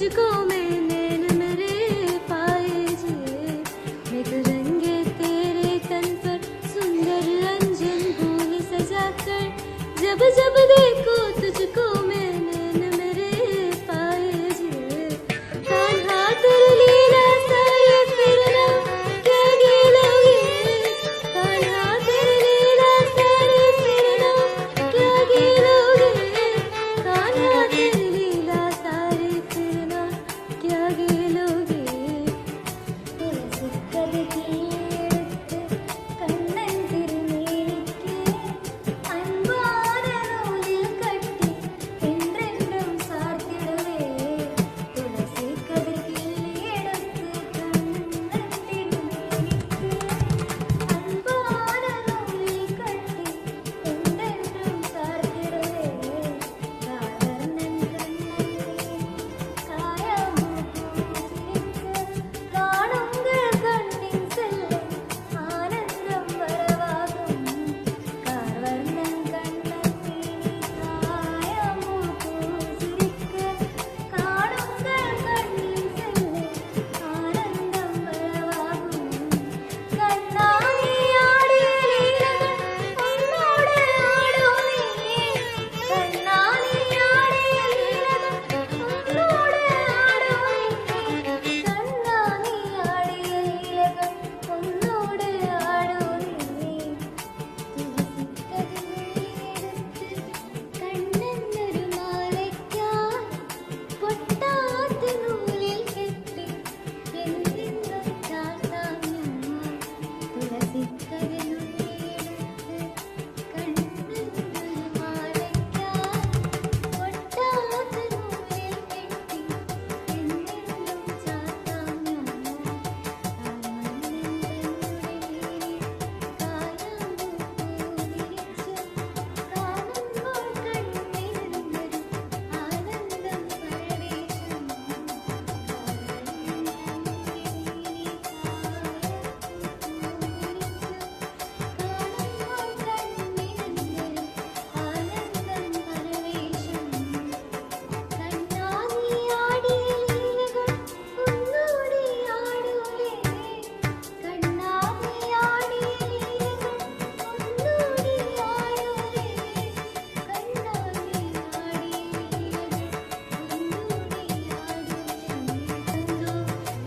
तुझको मैंने न मेरे पाए जे मैं रंगे तेरे तन पर सुंदर अंजन फूल सजा कर जब जब देखो तुझको मैंने न मेरे पाए जे कान्हा तेरी लीला सारे फिरना क्या गिलोगे कान्हा तेरी लीला सारे फिरना क्या गिलोगे कान्हा तेरी लीला सारे फिरना क्या गिलोगे கண்ணன் திருமேனிக்கு அன்பான நூலில் கட்டி என்றென்றும் சார்த்திடவே துளசி கதிர்கிள்ளி எடுத்து கண்ணன் திருமேனிக்கு அன்பான நூலில் கட்டி என்றென்றும் சார்த்திடவே காதர்ணன் கண்ணன் காயமும் சிரிக்க காணுங்கள் கண்ணின் செல்லை ஆனந்தம் வரவாகும் கார்வர்ணன் கண்ணன் காயமும் சிரிக்க காணுங்கள் கண்ணின் செல்லை ஆனந்தம் வரவாகும் கண்ணாடி ஆடிய லீலகள் உன்னோடு ஆடுமே கண்ணாடி ஆடிய லீலகள் உன்னோடு ஆடுமே கண்ணாடி ஆடிய லீலகள் உன்னோடு ஆடுமே கண்ணன் ഒരു മാലയ്ക്കായി പൊട്ടാത്ത നൂലിൽ കെട്ടി എന്തിനും ചാർത്താം ഞാൻ തുളസിക്കതിനുള്ളിലെടുത്ത് കണ്ണൻ ഒരു മാലയ്ക്കായി പൊട്ടാത്ത നൂലിൽ കെട്ടി എന്തിനും ചാർത്താം ഞാൻ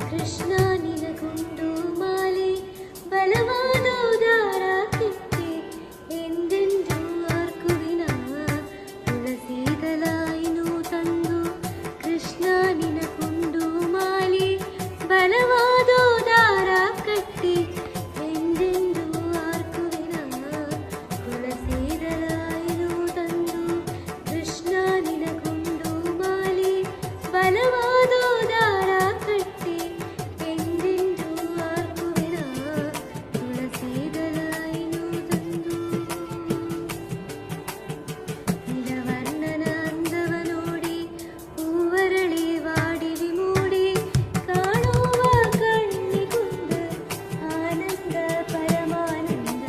കൃഷ്ണ നിനകൊണ്ടു മാലി ബലവാദോദാര കിട്ടി എന്തെന്തു ആർക്കുവിന തുളസീതലായിനു തന്നു കൃഷ്ണ നിനകൊണ്ടു മാലി ബലവാദോദാര കട്ടി എന്തെന്തു ആർക്കുവിന തുളസീതലായിനു തന്നു കൃഷ്ണ നിനകൊണ്ടു മാലി ബലവാദോദാര കട്ടി എന്തെന്തു ആർക്കുവിന തുളസീതലായിനു തന്നു നിലവർണ്ണന അന്തവനോടി പൂവരളി വാടി വിമൂടി കാണുവ കണ്ണികൊണ്ട് ആനന്ദ പരമാനന്ദ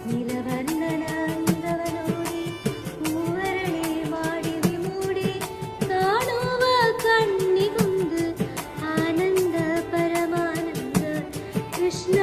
നിലവർണ്ണന അന്തവനോടി പൂവരളി വാടി വിമൂടി കാണുവ കണ്ണികൊണ്ട് ആനന്ദ പരമാനന്ദ കൃഷ്ണ